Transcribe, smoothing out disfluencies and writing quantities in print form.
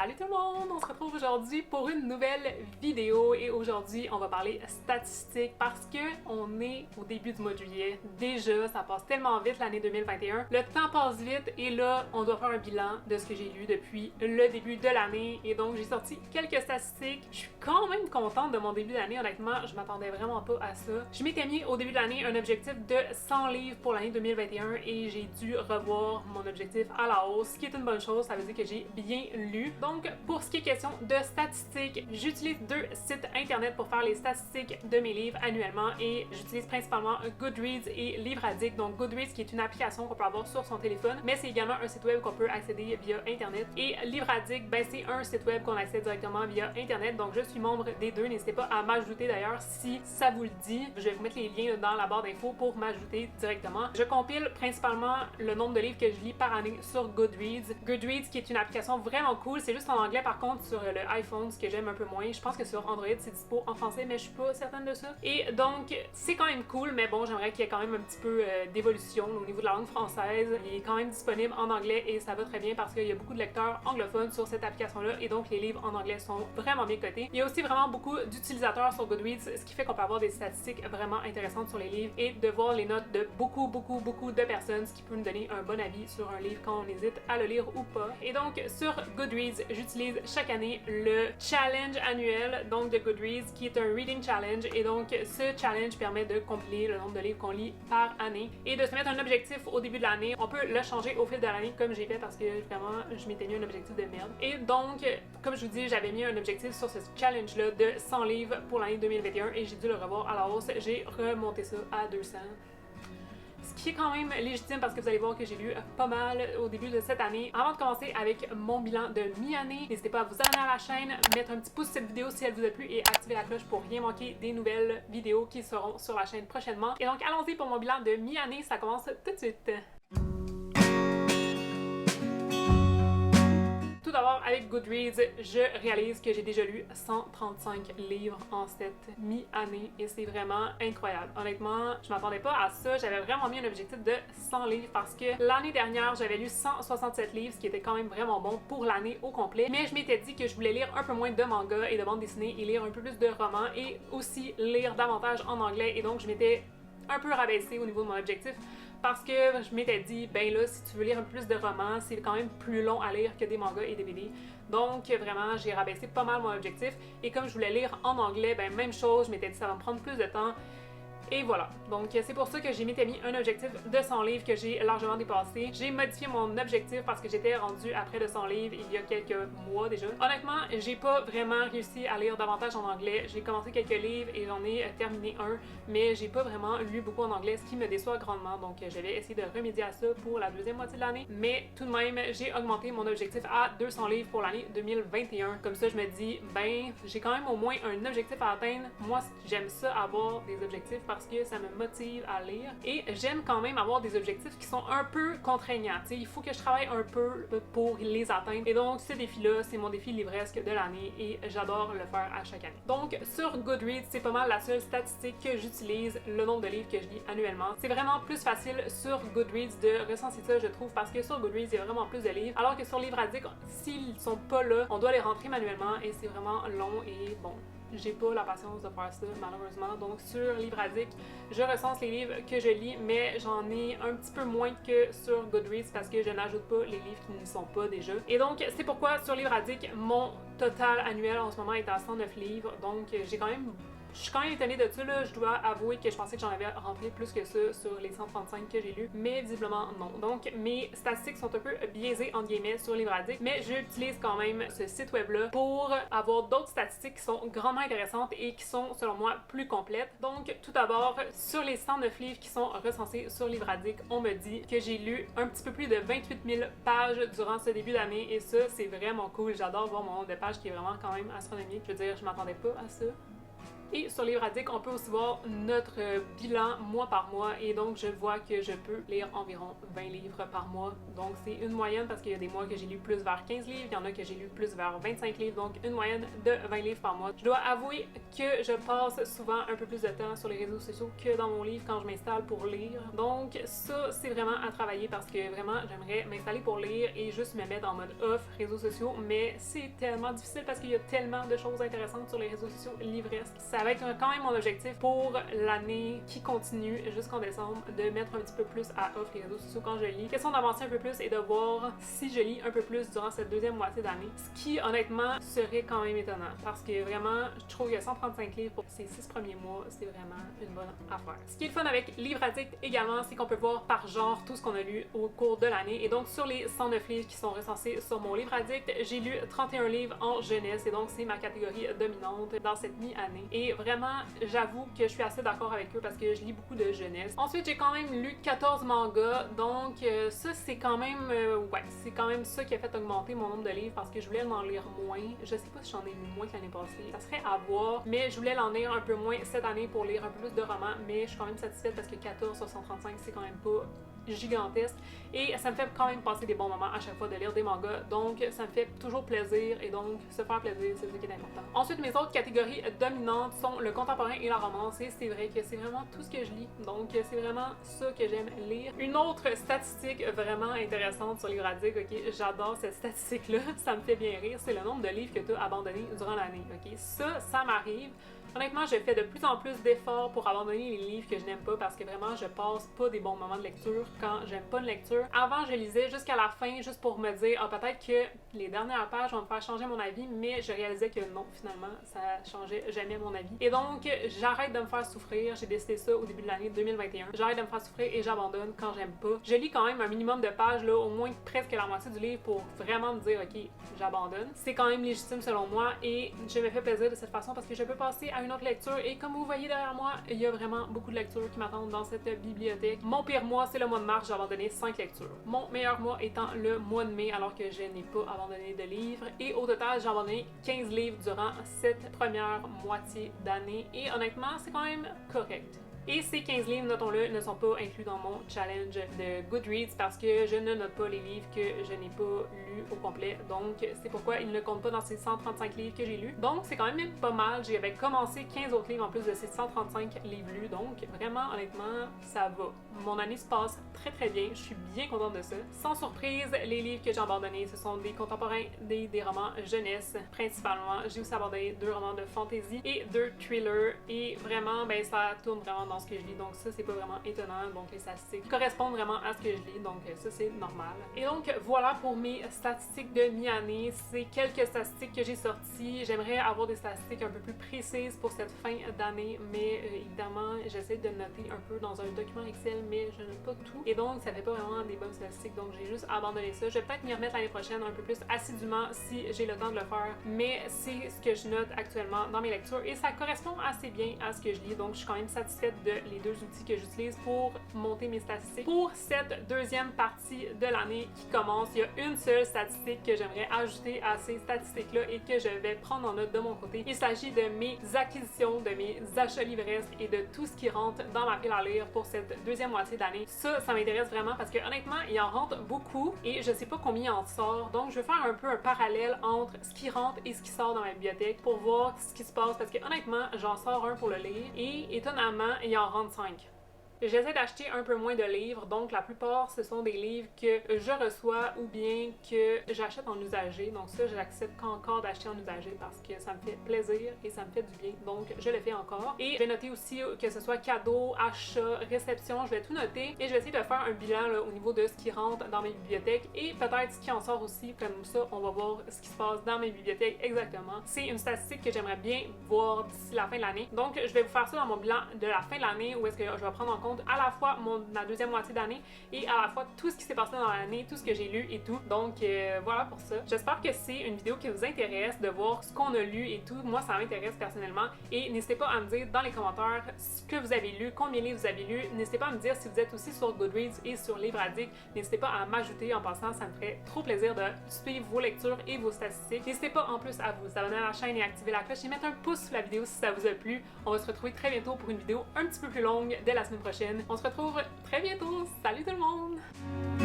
Salut tout le monde! On se retrouve aujourd'hui pour une nouvelle vidéo et aujourd'hui on va parler statistiques parce que on est au début du mois de juillet. Déjà, ça passe tellement vite l'année 2021. Le temps passe vite et là, on doit faire un bilan de ce que j'ai lu depuis le début de l'année et donc j'ai sorti quelques statistiques. Je suis quand même contente de mon début d'année, honnêtement, je m'attendais vraiment pas à ça. Je m'étais mis au début de l'année un objectif de 100 livres pour l'année 2021 et j'ai dû revoir mon objectif à la hausse, ce qui est une bonne chose, ça veut dire que j'ai bien lu. Donc, pour ce qui est question de statistiques, j'utilise deux sites internet pour faire les statistiques de mes livres annuellement et j'utilise principalement Goodreads et Livre Addict. Donc, Goodreads qui est une application qu'on peut avoir sur son téléphone, mais c'est également un site web qu'on peut accéder via internet. Et Livre Addict, ben, c'est un site web qu'on accède directement via internet. Donc, je suis membre des deux. N'hésitez pas à m'ajouter d'ailleurs si ça vous le dit. Je vais vous mettre les liens dans la barre d'infos pour m'ajouter directement. Je compile principalement le nombre de livres que je lis par année sur Goodreads. Goodreads qui est une application vraiment cool. C'est juste en anglais par contre sur le iPhone, ce que j'aime un peu moins. Je pense que sur Android c'est dispo en français, mais je suis pas certaine de ça. Et donc c'est quand même cool, mais bon, j'aimerais qu'il y ait quand même un petit peu d'évolution au niveau de la langue française. Il est quand même disponible en anglais et ça va très bien parce qu'il y a beaucoup de lecteurs anglophones sur cette application-là et donc les livres en anglais sont vraiment bien cotés. Il y a aussi vraiment beaucoup d'utilisateurs sur Goodreads, ce qui fait qu'on peut avoir des statistiques vraiment intéressantes sur les livres et de voir les notes de beaucoup de personnes, ce qui peut nous donner un bon avis sur un livre quand on hésite à le lire ou pas. Et donc sur Goodreads, j'utilise chaque année le challenge annuel donc de Goodreads qui est un reading challenge et donc ce challenge permet de compiler le nombre de livres qu'on lit par année et de se mettre un objectif au début de l'année. On peut le changer au fil de l'année comme j'ai fait parce que vraiment je m'étais mis un objectif de merde. Et donc comme je vous dis, j'avais mis un objectif sur ce challenge là de 100 livres pour l'année 2021 et j'ai dû le revoir à la hausse. J'ai remonté ça à 200. Ce qui est quand même légitime parce que vous allez voir que j'ai lu pas mal au début de cette année. Avant de commencer avec mon bilan de mi-année, n'hésitez pas à vous abonner à la chaîne, mettre un petit pouce sur cette vidéo si elle vous a plu et activer la cloche pour rien manquer des nouvelles vidéos qui seront sur la chaîne prochainement. Et donc allons-y pour mon bilan de mi-année, ça commence tout de suite. Tout d'abord, avec Goodreads, je réalise que j'ai déjà lu 135 livres en cette mi-année et c'est vraiment incroyable. Honnêtement, je m'attendais pas à ça. J'avais vraiment mis un objectif de 100 livres parce que l'année dernière, j'avais lu 167 livres, ce qui était quand même vraiment bon pour l'année au complet. Mais je m'étais dit que je voulais lire un peu moins de mangas et de bandes dessinées et lire un peu plus de romans et aussi lire davantage en anglais. Et donc, je m'étais un peu rabaissée au niveau de mon objectif. Parce que je m'étais dit, ben là, si tu veux lire un peu plus de romans, c'est quand même plus long à lire que des mangas et des BD. Donc vraiment, j'ai rabaissé pas mal mon objectif. Et comme je voulais lire en anglais, ben même chose, je m'étais dit ça va me prendre plus de temps. Et voilà. Donc c'est pour ça que j'ai mis un objectif de 100 livres que j'ai largement dépassé. J'ai modifié mon objectif parce que j'étais rendue à près de 100 livres il y a quelques mois déjà. Honnêtement, j'ai pas vraiment réussi à lire davantage en anglais. J'ai commencé quelques livres et j'en ai terminé un, mais j'ai pas vraiment lu beaucoup en anglais, ce qui me déçoit grandement. Donc je vais essayer de remédier à ça pour la deuxième moitié de l'année. Mais tout de même, j'ai augmenté mon objectif à 200 livres pour l'année 2021. Comme ça, je me dis, ben, j'ai quand même au moins un objectif à atteindre. Moi, j'aime ça avoir des objectifs parce que ça me motive à lire et j'aime quand même avoir des objectifs qui sont un peu contraignants. T'sais, il faut que je travaille un peu pour les atteindre et donc ce défi-là, c'est mon défi livresque de l'année et j'adore le faire à chaque année. Donc sur Goodreads, c'est pas mal la seule statistique que j'utilise, le nombre de livres que je lis annuellement. C'est vraiment plus facile sur Goodreads de recenser ça, je trouve, parce que sur Goodreads, il y a vraiment plus de livres, alors que sur Livre Addict, s'ils sont pas là, on doit les rentrer manuellement et c'est vraiment long et bon. J'ai pas la patience de faire ça, malheureusement. Donc, sur Livre Addict, je recense les livres que je lis, mais j'en ai un petit peu moins que sur Goodreads parce que je n'ajoute pas les livres qui n'y sont pas déjà. Et donc, c'est pourquoi sur Livre Addict, mon total annuel en ce moment est à 109 livres. Donc, je suis quand même étonnée de ça, là. Je dois avouer que je pensais que j'en avais rentré plus que ça sur les 135 que j'ai lus, mais visiblement non. Donc mes statistiques sont un peu biaisées entre guillemets sur Livre Addict, mais j'utilise quand même ce site web-là pour avoir d'autres statistiques qui sont grandement intéressantes et qui sont, selon moi, plus complètes. Donc tout d'abord, sur les 109 livres qui sont recensés sur Livre Addict, on me dit que j'ai lu un petit peu plus de 28 000 pages durant ce début d'année et ça, c'est vraiment cool. J'adore voir mon nombre de pages qui est vraiment quand même astronomique. Je veux dire, je m'attendais pas à ça. Et sur Livre Addict, on peut aussi voir notre bilan mois par mois et donc je vois que je peux lire environ 20 livres par mois. Donc c'est une moyenne parce qu'il y a des mois que j'ai lu plus vers 15 livres, il y en a que j'ai lu plus vers 25 livres, donc une moyenne de 20 livres par mois. Je dois avouer que je passe souvent un peu plus de temps sur les réseaux sociaux que dans mon livre quand je m'installe pour lire. Donc ça, c'est vraiment à travailler parce que vraiment, j'aimerais m'installer pour lire et juste me mettre en mode off réseaux sociaux, mais c'est tellement difficile parce qu'il y a tellement de choses intéressantes sur les réseaux sociaux livresques. Ça va être quand même mon objectif pour l'année qui continue jusqu'en décembre de mettre un petit peu plus à off les réseaux sociaux quand je lis. Question d'avancer un peu plus et de voir si je lis un peu plus durant cette deuxième moitié d'année, ce qui honnêtement serait quand même étonnant parce que vraiment, je trouve que 135 livres pour ces 6 premiers mois, c'est vraiment une bonne affaire. Ce qui est le fun avec Livre Addict également, c'est qu'on peut voir par genre tout ce qu'on a lu au cours de l'année. Et donc, sur les 109 livres qui sont recensés sur mon Livre Addict, j'ai lu 31 livres en jeunesse et donc c'est ma catégorie dominante dans cette mi-année. Et vraiment, j'avoue que je suis assez d'accord avec eux parce que je lis beaucoup de jeunesse. Ensuite, j'ai quand même lu 14 mangas, donc ça, c'est quand même c'est quand même ça qui a fait augmenter mon nombre de livres parce que je voulais en lire moins. Je sais pas si j'en ai lu moins que l'année passée, ça serait à voir, mais je voulais en lire un peu moins cette année pour lire un peu plus de romans, mais je suis quand même satisfaite parce que 14 sur 135, c'est quand même pas gigantesque et ça me fait quand même passer des bons moments à chaque fois de lire des mangas, donc ça me fait toujours plaisir et donc se faire plaisir, c'est ce qui est important. Ensuite, mes autres catégories dominantes sont le contemporain et la romance et c'est vrai que c'est vraiment tout ce que je lis, donc c'est vraiment ça que j'aime lire. Une autre statistique vraiment intéressante sur Livre Addict, ok, j'adore cette statistique-là, ça me fait bien rire, c'est le nombre de livres que tu as abandonnés durant l'année, ok, ça m'arrive. Honnêtement, je fais de plus en plus d'efforts pour abandonner les livres que je n'aime pas parce que vraiment, je passe pas des bons moments de lecture quand j'aime pas une lecture. Avant, je lisais jusqu'à la fin juste pour me dire, peut-être que les dernières pages vont me faire changer mon avis, mais je réalisais que non, finalement, ça changeait jamais mon avis. Et donc, j'arrête de me faire souffrir. J'ai décidé ça au début de l'année 2021. J'arrête de me faire souffrir et j'abandonne quand j'aime pas. Je lis quand même un minimum de pages, là, au moins presque la moitié du livre pour vraiment me dire, ok, j'abandonne. C'est quand même légitime selon moi et je me fais plaisir de cette façon parce que je peux passer à une autre lecture et comme vous voyez derrière moi, il y a vraiment beaucoup de lectures qui m'attendent dans cette bibliothèque. Mon pire mois, c'est le mois de mars, j'ai abandonné 5 lectures. Mon meilleur mois étant le mois de mai alors que je n'ai pas abandonné de livres et au total, j'ai abandonné 15 livres durant cette première moitié d'année et honnêtement, c'est quand même correct. Et ces 15 livres, notons-le, ne sont pas inclus dans mon challenge de Goodreads parce que je ne note pas les livres que je n'ai pas lus au complet. Donc, c'est pourquoi ils ne comptent pas dans ces 135 livres que j'ai lus. Donc, c'est quand même pas mal. J'avais commencé 15 autres livres en plus de ces 135 livres lus. Donc, vraiment, honnêtement, ça va. Mon année se passe très très bien. Je suis bien contente de ça. Sans surprise, les livres que j'ai abandonnés, ce sont des contemporains, des romans jeunesse principalement. J'ai aussi abandonné 2 romans de fantasy et 2 thrillers. Et vraiment, ben ça tourne vraiment dans ce que je lis, donc ça c'est pas vraiment étonnant, donc les statistiques correspondent vraiment à ce que je lis, donc ça c'est normal. Et donc voilà pour mes statistiques de mi-année, c'est quelques statistiques que j'ai sorties, j'aimerais avoir des statistiques un peu plus précises pour cette fin d'année, mais évidemment j'essaie de noter un peu dans un document Excel, mais je note pas tout, et donc ça fait pas vraiment des bonnes statistiques, donc j'ai juste abandonné ça. Je vais peut-être m'y remettre l'année prochaine un peu plus assidûment si j'ai le temps de le faire, mais c'est ce que je note actuellement dans mes lectures, et ça correspond assez bien à ce que je lis, donc je suis quand même satisfaite de les 2 outils que j'utilise pour monter mes statistiques. Pour cette deuxième partie de l'année qui commence, il y a une seule statistique que j'aimerais ajouter à ces statistiques-là et que je vais prendre en note de mon côté. Il s'agit de mes acquisitions, de mes achats livresques et de tout ce qui rentre dans ma pile à lire pour cette deuxième moitié d'année. Ça m'intéresse vraiment parce que honnêtement, il en rentre beaucoup et je sais pas combien il en sort. Donc, je vais faire un peu un parallèle entre ce qui rentre et ce qui sort dans ma bibliothèque pour voir ce qui se passe parce que honnêtement, j'en sors un pour le lire et étonnamment, il en rentre 5. J'essaie d'acheter un peu moins de livres, donc la plupart ce sont des livres que je reçois ou bien que j'achète en usager. Donc ça, j'accepte encore d'acheter en usager parce que ça me fait plaisir et ça me fait du bien. Donc je le fais encore. Et je vais noter aussi que ce soit cadeau, achat, réception, je vais tout noter et je vais essayer de faire un bilan là, au niveau de ce qui rentre dans mes bibliothèques et peut-être ce qui en sort aussi. Comme ça, on va voir ce qui se passe dans mes bibliothèques exactement. C'est une statistique que j'aimerais bien voir d'ici la fin de l'année. Donc je vais vous faire ça dans mon bilan de la fin de l'année où est-ce que je vais prendre en compte compte à la fois ma deuxième moitié d'année et à la fois tout ce qui s'est passé dans l'année, tout ce que j'ai lu et tout. Donc voilà pour ça. J'espère que c'est une vidéo qui vous intéresse, de voir ce qu'on a lu et tout. Moi, ça m'intéresse personnellement. Et n'hésitez pas à me dire dans les commentaires ce que vous avez lu, combien de livres vous avez lu. N'hésitez pas à me dire si vous êtes aussi sur Goodreads et sur Livre Addict. N'hésitez pas à m'ajouter en passant, ça me ferait trop plaisir de suivre vos lectures et vos statistiques. N'hésitez pas en plus à vous abonner à la chaîne et activer la cloche et mettre un pouce sous la vidéo si ça vous a plu. On va se retrouver très bientôt pour une vidéo un petit peu plus longue dès la semaine prochaine. On se retrouve très bientôt. Salut tout le monde!